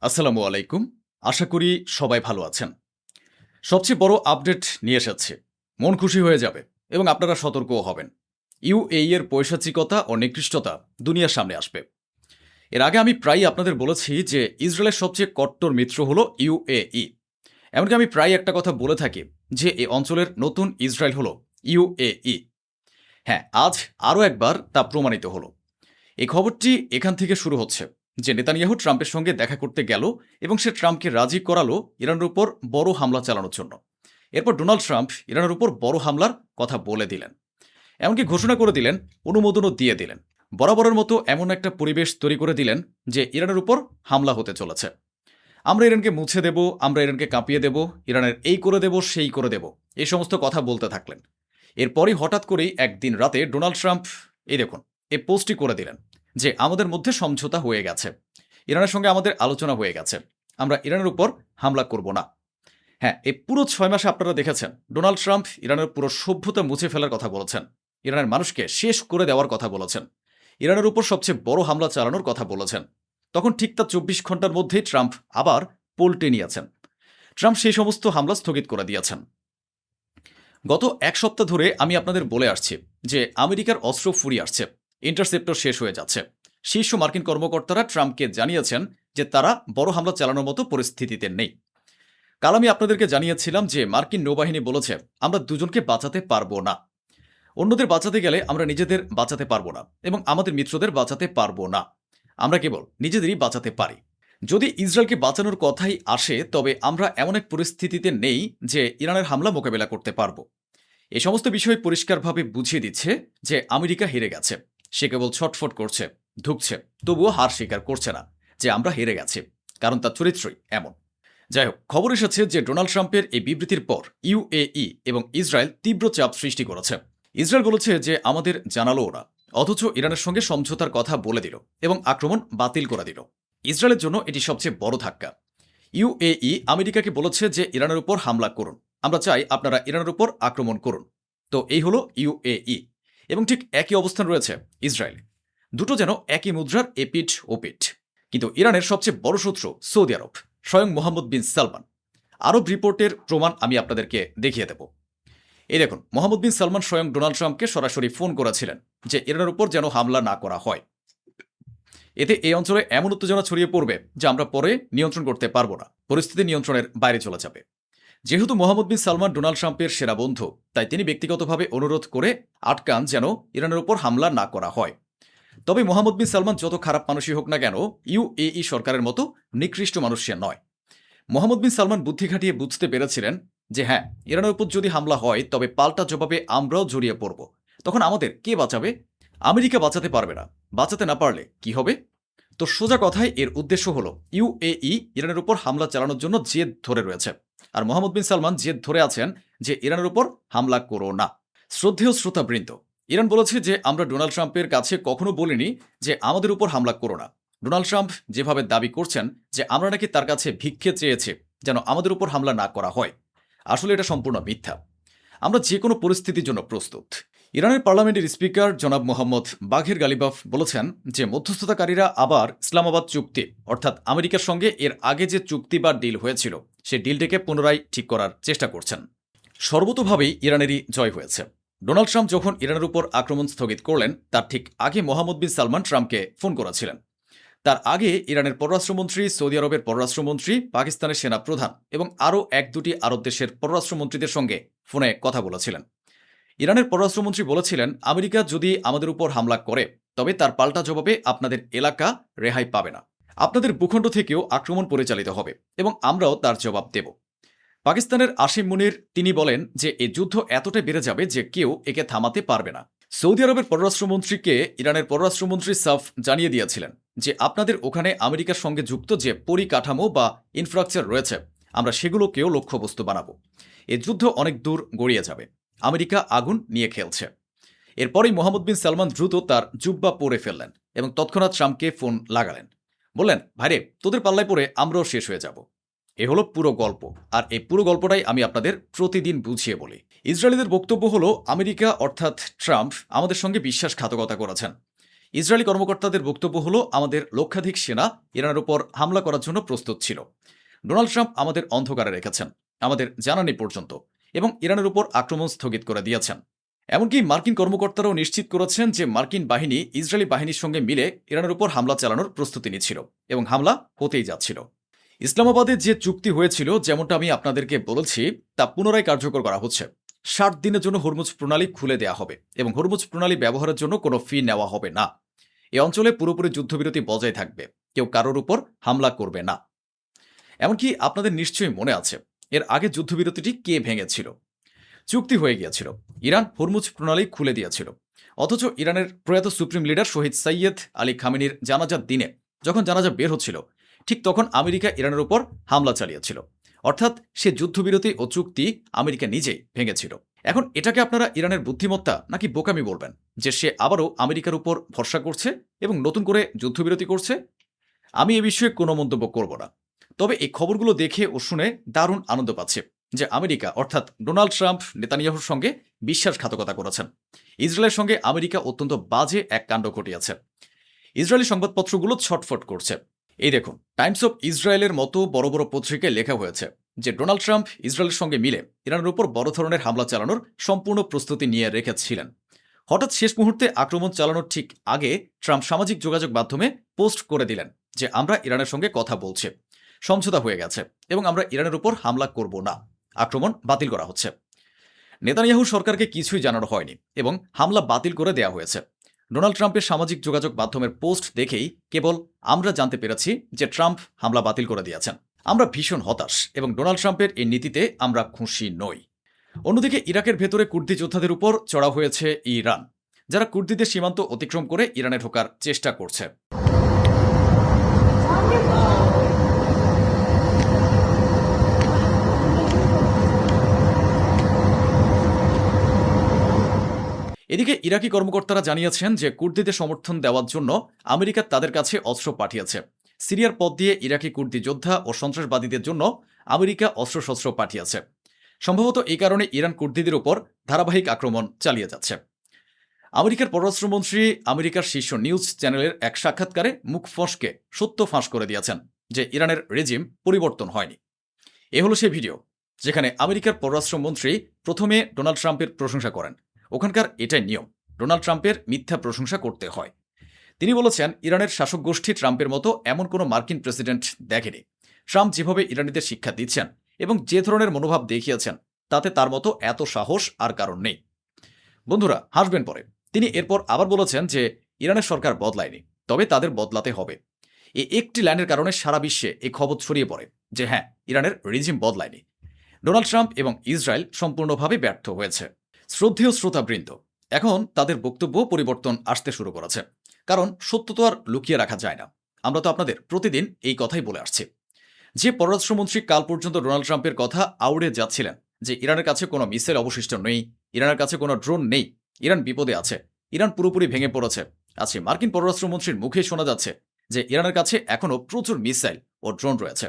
আসসালামু আলাইকুম। আশা করি সবাই ভালো আছেন। সবচেয়ে বড় আপডেট নিয়ে এসেছি। মন খুশি হয়ে যাবে এবং আপনারা সতর্কও হবেন। ইউএই এর পৈশাচিকতা ও নিকৃষ্টতা দুনিয়ার সামনে আসবে। এর আগে আমি প্রায়ই আপনাদের বলেছি যে ইসরায়েলের সবচেয়ে কট্টর মিত্র হলো ইউএই। এমনকি আমি প্রায় একটা কথা বলে থাকি যে এই অঞ্চলের নতুন ইসরায়েল হলো ইউএই। হ্যাঁ, আজ আরও একবার তা প্রমাণিত হলো। এই খবরটি এখান থেকে শুরু হচ্ছে যে নেতানিয়াহু ট্রাম্পের সঙ্গে দেখা করতে গেল এবং সে ট্রাম্পকে রাজি করালো ইরানের উপর বড় হামলা চালানোর জন্য। এরপর ডোনাল্ড ট্রাম্প ইরানের উপর বড় হামলার কথা বলে দিলেন, এমনকি ঘোষণা করে দিলেন, অনুমোদনও দিয়ে দিলেন। বরাবরের মতো এমন একটা পরিবেশ তৈরি করে দিলেন যে ইরানের উপর হামলা হতে চলেছে। আমরা ইরানকে মুছে দেব, আমরা ইরানকে কাঁপিয়ে দেব, ইরানের এই করে দেব, সেই করে দেব, এই সমস্ত কথা বলতে থাকলেন। এরপরই হঠাৎ করেই একদিন রাতে ডোনাল্ড ট্রাম্প এই দেখুন এই পোস্টটি করে দিলেন যে আমাদের মধ্যে সমঝোতা হয়ে গেছে, ইরানের সঙ্গে আমাদের আলোচনা হয়ে গেছে, আমরা ইরানের উপর হামলা করব না। হ্যাঁ, এই পুরো 6 মাসে আপনারা দেখেছেন ডোনাল্ড ট্রাম্প ইরানের পুরো সভ্যতা মুছে ফেলার কথা বলেছেন, ইরানের মানুষকে শেষ করে দেওয়ার কথা বলেছেন, ইরানের উপর সবচেয়ে বড় হামলা চালানোর কথা বলেছেন। তখন ঠিক তার 24 ঘন্টার মধ্যেই ট্রাম্প আবার পোল্টে নিয়েছেন। ট্রাম্প সেই সমস্ত হামলা স্থগিত করে দিয়েছেন। গত এক সপ্তাহ ধরে আমি আপনাদের বলে আসছি যে আমেরিকার অস্ত্র ফুরিয়ে আসছে, ইন্টারসেপ্টর শেষ হয়ে যাচ্ছে। শীর্ষ মার্কিন কর্মকর্তারা ট্রাম্পকে জানিয়েছেন যে তারা বড় হামলা চালানোর মতো পরিস্থিতিতে নেই। কাল আমি আপনাদেরকে জানিয়েছিলাম যে মার্কিন নৌবাহিনী বলেছে আমরা দুজনকে বাঁচাতে পারবো না। অন্যদের বাঁচাতে গেলে আমরা নিজেদের বাঁচাতে পারবো না এবং আমাদের মিত্রদের বাঁচাতে পারবো না। আমরা কেবল নিজেদেরই বাঁচাতে পারি। যদি ইসরায়েলকে বাঁচানোর কথাই আসে তবে আমরা এমন এক পরিস্থিতিতে নেই যে ইরানের হামলা মোকাবেলা করতে পারবো। এই সমস্ত বিষয় পরিষ্কারভাবে বুঝিয়ে দিচ্ছে যে আমেরিকা হেরে গেছে। সে কেবল ছটফট করছে, ধুকছে, তবুও হার স্বীকার করছে না যে আমরা হেরে গেছি, কারণ তার চরিত্রই এমন। যাই হোক, খবর এসেছে যে ডোনাল্ড ট্রাম্পের এই বিবৃতির পর ইউএই এবং ইসরায়েল তীব্র চাপ সৃষ্টি করেছে। ইসরায়েল বলেছে যে আমাদের জানালো না, অথচ ইরানের সঙ্গে সমঝোতার কথা বলে দিল এবং আক্রমণ বাতিল করে দিল। ইসরায়েলের জন্য এটি সবচেয়ে বড় ধাক্কা। ইউএই আমেরিকাকে বলেছে যে ইরানের উপর হামলা করুন, আমরা চাই আপনারা ইরানের উপর আক্রমণ করুন। তো এই হলো ইউএই, এবং ঠিক একই অবস্থান রয়েছে ইসরায়েল। দুটো যেন একই মুদ্রার এপিঠ ওপিঠ। কিন্তু ইরানের সবচেয়ে বড় শত্রু সৌদি আরব, স্বয়ং মোহাম্মদ বিন সালমান। আরব রিপোর্টের প্রমাণ আমি আপনাদেরকে দেখিয়ে দেব। এই দেখুন, মোহাম্মদ বিন সালমান স্বয়ং ডোনাল্ড ট্রাম্পকে সরাসরি ফোন করেছিলেন যে ইরানের উপর যেন হামলা না করা হয়। এতে এই অঞ্চলে এমন উত্তেজনা ছড়িয়ে পড়বে যা আমরা পরে নিয়ন্ত্রণ করতে পারবো না, পরিস্থিতি নিয়ন্ত্রণের বাইরে চলে যাবে। যেহেতু মোহাম্মদ বিন সালমান ডোনাল্ড ট্রাম্পের সেরা বন্ধু, তাই তিনি ব্যক্তিগতভাবে অনুরোধ করে আটকান যেন ইরানের উপর হামলা না করা হয়। তবে মোহাম্মদ বিন সালমান যত খারাপ মানুষই হোক না কেন, ইউএই সরকারের মতো নিকৃষ্ট মানুষ সে নয়। মোহাম্মদ বিন সালমান বুদ্ধি খাটিয়ে বুঝতে পেরেছিলেন যে হ্যাঁ, ইরানের উপর যদি হামলা হয় তবে পাল্টা জবাবে আমরাও জড়িয়ে পড়ব। তখন আমাদের কে বাঁচাবে? আমেরিকা বাঁচাতে পারবে না। বাঁচাতে না পারলে কি হবে? তো সোজা কথায় এর উদ্দেশ্য হলো ইউএই ইরানের উপর হামলা চালানোর জন্য জেদ ধরে রয়েছে। আর মোহাম্মদ বিন সালমান জেদ ধরে আছেন যে ইরানের উপর হামলা করো না। শ্রদ্ধেয় শ্রোতাবৃন্দ, ইরান বলেছে যে আমরা ডোনাল্ড ট্রাম্পের কাছে কখনো বলিনি যে আমাদের উপর হামলা করো না। ডোনাল্ড ট্রাম্প যেভাবে দাবি করছেন যে আমরা নাকি তার কাছে ভিক্ষে চেয়েছে যেন আমাদের উপর হামলা না করা হয়, আসলে এটা সম্পূর্ণ মিথ্যা। আমরা যে কোনো পরিস্থিতির জন্য প্রস্তুত। ইরানের পার্লামেন্টের স্পিকার জনাব মোহাম্মদ বাঘের গালিবাফ বলেছেন যে মধ্যস্থতাকারীরা আবার ইসলামাবাদ চুক্তি অর্থাৎ আমেরিকার সঙ্গে এর আগে যে চুক্তি বা ডিল হয়েছিল সে ডিলটিকে পুনরায় ঠিক করার চেষ্টা করছেন। সর্বতোভাবেই ইরানেরই জয় হয়েছে। ডোনাল্ড ট্রাম্প যখন ইরানের উপর আক্রমণ স্থগিত করলেন তার ঠিক আগে মোহাম্মদ বিন সালমান ট্রাম্পকে ফোন করেছিলেন। তার আগে ইরানের পররাষ্ট্রমন্ত্রী, সৌদি আরবের পররাষ্ট্রমন্ত্রী, পাকিস্তানের সেনাপ্রধান এবং আরও 1-2টি আরব দেশের পররাষ্ট্রমন্ত্রীদের সঙ্গে ফোনে কথা বলেছিলেন। ইরানের পররাষ্ট্রমন্ত্রী বলেছিলেন আমেরিকা যদি আমাদের উপর হামলা করে তবে তার পাল্টা জবাবে আপনাদের এলাকা রেহাই পাবে না, আপনাদের ভূখণ্ড থেকেও আক্রমণ পরিচালিত হবে এবং আমরাও তার জবাব দেব। পাকিস্তানের আসিম মুনির তিনি বলেন যে এই যুদ্ধ এতটাই বেড়ে যাবে যে কেউ একে থামাতে পারবে না। সৌদি আরবের পররাষ্ট্রমন্ত্রীকে ইরানের পররাষ্ট্রমন্ত্রী সাফ জানিয়ে দিয়েছিলেন যে আপনাদের ওখানে আমেরিকার সঙ্গে যুক্ত যে পরিকাঠামো বা ইনফ্রাস্ট্রাকচার রয়েছে আমরা সেগুলোকেও লক্ষ্যবস্তু বানাবো। এ যুদ্ধ অনেক দূর গড়িয়ে যাবে, আমেরিকা আগুন নিয়ে খেলছে। এরপরেই মোহাম্মদ বিন সালমান দ্রুত তার জুব্বা পরে ফেললেন এবং তৎক্ষণাৎ ট্রাম্পকে ফোন লাগালেন। বললেন, ভাইরে, তোদের পাল্লায় পড়ে আমরাও শেষ হয়ে যাব। এ হলো পুরো গল্প, আর এই পুরো গল্পটাই আমি আপনাদের প্রতিদিন বুঝিয়ে বলি। ইসরায়েলিদের বক্তব্য হলো আমেরিকা অর্থাৎ ট্রাম্প আমাদের সঙ্গে বিশ্বাসঘাতকতা করেছেন। ইসরায়েলি কর্মকর্তাদের বক্তব্য হলো, আমাদের লক্ষাধিক সেনা ইরানের উপর হামলা করার জন্য প্রস্তুত ছিল। ডোনাল্ড ট্রাম্প আমাদের অন্ধকারে রেখেছেন, আমাদের জানা নেই পর্যন্ত, এবং ইরানের উপর আক্রমণ স্থগিত করে দিয়েছেন। এমনকি মার্কিন কর্মকর্তারাও নিশ্চিত করেছেন যে মার্কিন বাহিনী ইসরায়েলি বাহিনীর সঙ্গে মিলে ইরানের উপর হামলা চালানোর প্রস্তুতি নিচ্ছিল এবং হামলা হতেই যাচ্ছিল। ইসলামাবাদে যে চুক্তি হয়েছিল, যেমনটা আমি আপনাদেরকে বলেছি, তা পুনরায় কার্যকর করা হচ্ছে। 60 দিনের জন্য হরমুজ প্রণালী খুলে দেওয়া হবে এবং হরমুজ প্রণালী ব্যবহারের জন্য কোনো ফি নেওয়া হবে না। এই অঞ্চলে পুরোপুরি যুদ্ধবিরতি বজায় থাকবে, কেউ কারোর উপর হামলা করবে না। এমনকি আপনাদের নিশ্চয়ই মনে আছে এর আগে যুদ্ধবিরতিটি কে ভেঙেছিল। চুক্তি হয়ে গিয়েছিল, ইরান হরমুজ প্রণালী খুলে দিয়েছিল, অথচ ইরানের প্রয়াত সুপ্রিম লিডার শহীদ সৈয়দ আলী খামেনির জানাজার দিনে যখন জানাজা বের হচ্ছিল, ঠিক তখন আমেরিকা ইরানের উপর হামলা চালিয়েছিল। অর্থাৎ সে যুদ্ধবিরতি ও চুক্তি আমেরিকা নিজেই ভেঙেছিল। এখন এটাকে আপনারা ইরানের বুদ্ধিমত্তা নাকি বোকামি বলবেন যে সে আবারও আমেরিকার উপর ভরসা করছে এবং নতুন করে যুদ্ধবিরতি করছে? আমি এ বিষয়ে কোনো মন্তব্য করব না। তবে এই খবরগুলো দেখে ও শুনে দারুণ আনন্দ পাচ্ছে যে আমেরিকা অর্থাৎ ডোনাল্ড ট্রাম্প নেতানিয়াহুর সঙ্গে বিশ্বাসঘাতকতা করেছেন। ইসরায়েলের সঙ্গে আমেরিকা অত্যন্ত বাজে এক কাণ্ড ঘটিয়েছে। ইসরায়েলি সংবাদপত্রগুলো ছটফট করছে। এই দেখুন, টাইমস অফ ইসরায়েলের মতো বড় বড় পত্রিকায় লেখা হয়েছে যে ডোনাল্ড ট্রাম্প ইসরায়েলের সঙ্গে মিলে ইরানের উপর বড় ধরনের হামলা চালানোর সম্পূর্ণ প্রস্তুতি নিয়ে রেখেছিলেন। হঠাৎ শেষ মুহূর্তে আক্রমণ চালানোর ঠিক আগে ট্রাম্প সামাজিক যোগাযোগ মাধ্যমে পোস্ট করে দিলেন যে আমরা ইরানের সঙ্গে কথা বলছি, সমঝোতা হয়ে গেছে এবং আমরা ইরানের উপর হামলা করব না, আক্রমণ বাতিল করা হচ্ছে। নেতানিয়াহু সরকারকে কিছুই জানানো হয়নি এবং হামলা বাতিল করে দেওয়া হয়েছে। ডোনাল্ড ট্রাম্পের সামাজিক যোগাযোগ মাধ্যমের পোস্ট দেখেই কেবল আমরা জানতে পেরেছি যে ট্রাম্প হামলা বাতিল করে দিয়েছেন। আমরা ভীষণ হতাশ এবং ডোনাল্ড ট্রাম্পের এই নীতিতে আমরা খুশি নই। অন্যদিকে ইরাকের ভেতরে কুর্দি যোদ্ধাদের উপর চড়া হয়েছে ইরান, যারা কুর্দিদের সীমান্ত অতিক্রম করে ইরানে ঢোকার চেষ্টা করছে। এদিকে ইরাকি কর্মকর্তারা জানিয়েছেন যে কুর্দিদের সমর্থন দেওয়ার জন্য আমেরিকা তাদের কাছে অস্ত্র পাঠিয়েছে। সিরিয়ার পথ দিয়ে ইরাকি কুর্দি যোদ্ধা ও সন্ত্রাসবাদীদের জন্য আমেরিকা অস্ত্রশস্ত্র পাঠিয়েছে। সম্ভবত এই কারণে ইরান কুর্দিদের উপর ধারাবাহিক আক্রমণ চালিয়ে যাচ্ছে। আমেরিকার পররাষ্ট্রমন্ত্রী আমেরিকার শীর্ষ নিউজ চ্যানেলের এক সাক্ষাৎকারে মুখ ফসকে সত্য ফাঁস করে দিয়েছেন যে ইরানের রেজিম পরিবর্তন হয়নি। এ হলো সেই ভিডিও যেখানে আমেরিকার পররাষ্ট্রমন্ত্রী প্রথমে ডোনাল্ড ট্রাম্পের প্রশংসা করেন। ওখানকার এটাই নিয়ম, ডোনাল্ড ট্রাম্পের মিথ্যা প্রশংসা করতে হয়। তিনি বলেছেন ইরানের শাসক গোষ্ঠী ট্রাম্পের মতো এমন কোনো মার্কিন প্রেসিডেন্ট দেখেনি। ট্রাম্প যেভাবে ইরানিদের শিক্ষা দিচ্ছেন এবং যে ধরনের মনোভাব দেখিয়েছেন, তাতে তার মতো এত সাহস আর কারণ নেই। বন্ধুরা হাসবেন পরে। তিনি এরপর আবার বলেছেন যে ইরানের সরকার বদলায়নি, তবে তাদের বদলাতে হবে। এই একটি লাইনের কারণে সারা বিশ্বে এই খবর ছড়িয়ে পড়ে যে হ্যাঁ, ইরানের রিজিম বদলায়নি, ডোনাল্ড ট্রাম্প এবং ইসরায়েল সম্পূর্ণভাবে ব্যর্থ হয়েছে। শ্রদ্ধেয় শ্রোতাবৃন্দ, এখন তাদের বক্তব্য পরিবর্তন আসতে শুরু করেছে, কারণ সত্য তো আর লুকিয়ে রাখা যায় না। আমরা তো আপনাদের প্রতিদিন এই কথাই বলে আসছি। যে পররাষ্ট্রমন্ত্রী কাল পর্যন্ত ডোনাল্ড ট্রাম্পের কথা আউড়ে যাচ্ছিলেন যে ইরানের কাছে কোনো মিসাইল অবশিষ্ট নেই, ইরানের কাছে কোনো ড্রোন নেই, ইরান বিপদে আছে, ইরান পুরোপুরি ভেঙে পড়েছে, আজকে মার্কিন পররাষ্ট্রমন্ত্রীর মুখে শোনা যাচ্ছে যে ইরানের কাছে এখনও প্রচুর মিসাইল ও ড্রোন রয়েছে।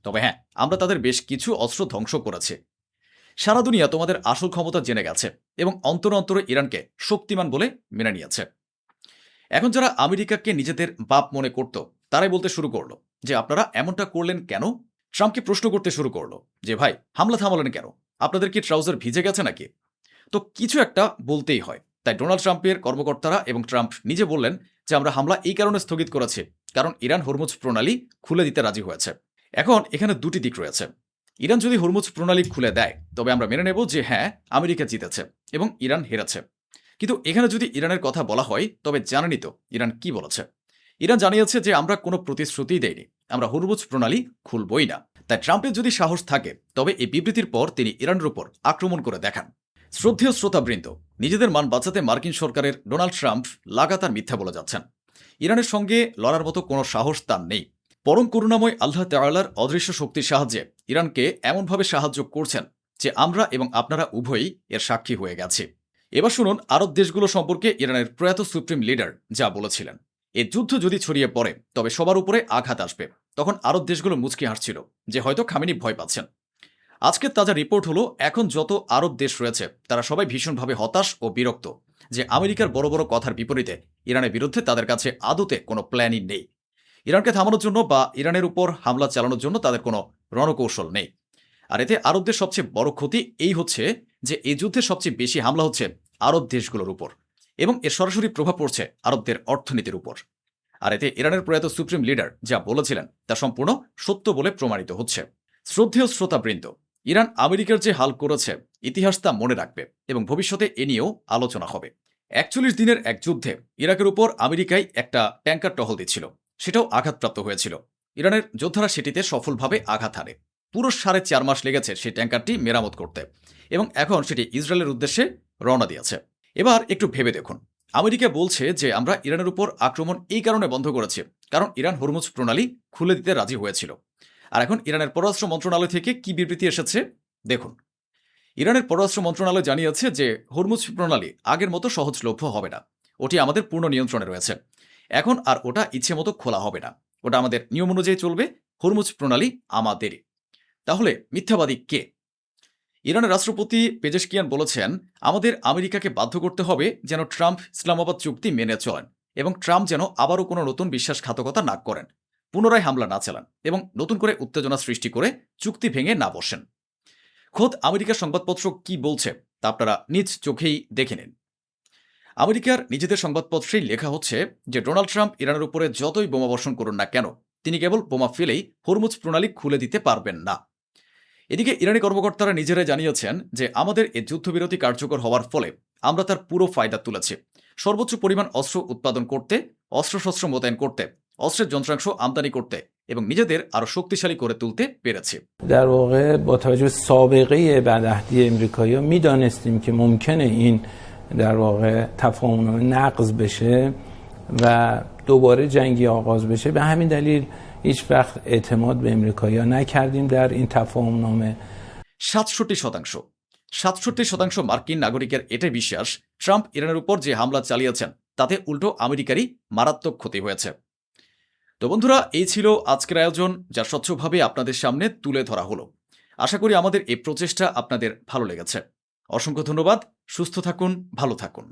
তবে হ্যাঁ, আমরা তাদের বেশ কিছু অস্ত্র ধ্বংস করেছি। সারা দুনিয়া তোমাদের আসল ক্ষমতা জেনে গেছে এবং অন্তরে অন্তরে ইরানকে শক্তিমান বলে মেনে নিয়েছে। এখন যারা আমেরিকাকে নিজেদের বাপ মনে করত, তারাই বলতে শুরু করলো যে আপনারা এমনটা করলেন কেন। ট্রাম্পকে প্রশ্ন করতে শুরু করলো যে ভাই, হামলা থামালেন কেন? আপনাদের কি ট্রাউজার ভিজে গেছে নাকি? তো কিছু একটা বলতেই হয়। তাই ডোনাল্ড ট্রাম্পের কর্মকর্তারা এবং ট্রাম্প নিজে বললেন যে আমরা হামলা এই কারণে স্থগিত করেছি কারণ ইরান হরমুজ প্রণালী খুলে দিতে রাজি হয়েছে। এখন এখানে দুটি দিক রয়েছে। ইরান যদি হরমুজ প্রণালী খুলে দেয় তবে আমরা মেনে নেব যে হ্যাঁ, আমেরিকা জিতেছে এবং ইরান হেরেছে। কিন্তু এখানে যদি ইরানের কথা বলা হয় তবে জানেনই তো ইরান কি বলেছে। ইরান জানিয়েছে যে আমরা কোনো প্রতিশ্রুতি দেইনি, আমরা হরমুজ প্রণালী খুলবই না। তাই ট্রাম্পের যদি সাহস থাকে তবে এই বিবৃতির পর তিনি ইরানের উপর আক্রমণ করে দেখান। শ্রদ্ধেয় শ্রোতাবৃন্দ, নিজেদের মান বাঁচাতে মার্কিন সরকারের ডোনাল্ড ট্রাম্প লাগাতার মিথ্যা বলে যাচ্ছেন। ইরানের সঙ্গে লড়ার মতো কোনো সাহস তার নেই। পরম করুণাময় আল্লাহ তাআলার অদৃশ্য শক্তির সাহায্যে ইরানকে এমনভাবে সাহায্য করছেন যে আমরা এবং আপনারা উভয়ই এর সাক্ষী হয়ে গেছি। এবার শুনুন আরব দেশগুলো সম্পর্কে ইরানের প্রয়াত সুপ্রিম লিডার যা বলেছিলেন। এই যুদ্ধ যদি ছড়িয়ে পড়ে তবে সবার উপরে আঘাত আসবে। তখন আরব দেশগুলো মুচকি হাসছিল যে হয়তো খামেনি ভয় পাচ্ছেন। আজকের তাজা রিপোর্ট হলো এখন যত আরব দেশ রয়েছে তারা সবাই ভীষণভাবে হতাশ ও বিরক্ত যে আমেরিকার বড় বড় কথার বিপরীতে ইরানের বিরুদ্ধে তাদের কাছে আদতে কোনো প্ল্যানই নেই। ইরানকে থামানোর জন্য বা ইরানের উপর হামলা চালানোর জন্য তাদের কোনো রণকৌশল নেই। আর এতে আরবদের সবচেয়ে বড় ক্ষতি এই হচ্ছে যে এই যুদ্ধে সবচেয়ে বেশি হামলা হচ্ছে আরব দেশগুলোর উপর, এবং এর সরাসরি প্রভাব পড়ছে আরবদের অর্থনীতির উপর। আর এতে ইরানের প্রয়াত সুপ্রিম লিডার যা বলেছিলেন তা সম্পূর্ণ সত্য বলে প্রমাণিত হচ্ছে। শ্রদ্ধেয় শ্রোতাবৃন্দ, ইরান আমেরিকার যে হাল করেছে ইতিহাস তা মনে রাখবে এবং ভবিষ্যতে এ নিয়েও আলোচনা হবে। ৪১ দিনের এক যুদ্ধে ইরাকের উপর আমেরিকায় একটা ট্যাঙ্কার টহল দিচ্ছিল, সেটাও আঘাতপ্রাপ্ত হয়েছিল। ইরানের যোদ্ধারা সেটিতে সফলভাবে আঘাত হানে। পুরো ৪.৫ মাস লেগেছে সেই ট্যাঙ্কারটি মেরামত করতে, এবং এখন সেটি ইসরায়েলের উদ্দেশ্যে রওনা দিয়েছে। এবার একটু ভেবে দেখুন, আমেরিকা বলছে যে আমরা ইরানের উপর আক্রমণ এই কারণে বন্ধ করেছি কারণ ইরান হরমুজ প্রণালী খুলে দিতে রাজি হয়েছিল। আর এখন ইরানের পররাষ্ট্র মন্ত্রণালয় থেকে কি বিবৃতি এসেছে দেখুন। ইরানের পররাষ্ট্র মন্ত্রণালয় জানিয়েছে যে হরমুজ প্রণালী আগের মতো সহজলভ্য হবে না, ওটি আমাদের পূর্ণ নিয়ন্ত্রণে রয়েছে। এখন আর ওটা ইচ্ছে মতো খোলা হবে না, ওটা আমাদের নিয়ম অনুযায়ী চলবে। হরমুজ প্রণালী আমাদেরই। তাহলে মিথ্যাবাদী কে? ইরানের রাষ্ট্রপতি পেজেশকিয়ান বলেছেন, আমাদের আমেরিকাকে বাধ্য করতে হবে যেন ট্রাম্প ইসলামাবাদ চুক্তি মেনে চলেন, এবং ট্রাম্প যেন আবারও কোনো নতুন বিশ্বাসঘাতকতা না করেন, পুনরায় হামলা না চালান এবং নতুন করে উত্তেজনা সৃষ্টি করে চুক্তি ভেঙে না বসেন। খোদ আমেরিকার সংবাদপত্র কি বলছে তা আপনারা নিজ চোখেই দেখে নিন। আমেরিকার নিজেদের সংবাদপত্রেই লেখা হচ্ছে যে ডোনাল্ড ট্রাম্প ইরানের উপরে যতই বোমাবর্ষণ করুন না কেন, তিনি কেবল বোমা ফেলেই হরমুজ প্রণালী খুলে দিতে পারবেন না। এদিকে ইরানি কর্মকর্তারা নিজেরাই জানিয়েছেন যে আমাদের এই যুদ্ধবিরতি কার্যকর হওয়ার ফলে আমরা তার পুরো ফায়দা তুলেছি। সর্বোচ্চ পরিমাণ অস্ত্র উৎপাদন করতে, অস্ত্রশস্ত্র মোতায়েন করতে, অস্ত্রের যন্ত্রাংশ আমদানি করতে এবং নিজেদের আরও শক্তিশালী করে তুলতে পেরেছি। در واقع با توجه به سابقه بدعهدی امریکایی‌ها می‌دانستیم که ممکنه این در واقع تفاهم‌نامه نقض بشه و دوباره جنگی آغاز بشه. به همین دلیل هیچ وقت اعتماد به امریکایی‌ها نکردیم در این تفاهم‌نامه. 67% মার্কিন নাগরিকের এটাই বিশ্বাস, ট্রাম্প ইরানের উপর যে হামলা চালিয়েছেন তাতে উল্টো আমেরিকারই মারাত্মক ক্ষতি হয়েছে। তো বন্ধুরা, এই ছিল আজকের আয়োজন, যা স্বচ্ছভাবে আপনাদের সামনে তুলে ধরা হলো। আশা করি আমাদের এই প্রচেষ্টা আপনাদের ভালো লেগেছে। অসংখ্য ধন্যবাদ। সুস্থ থাকুন, ভালো থাকুন।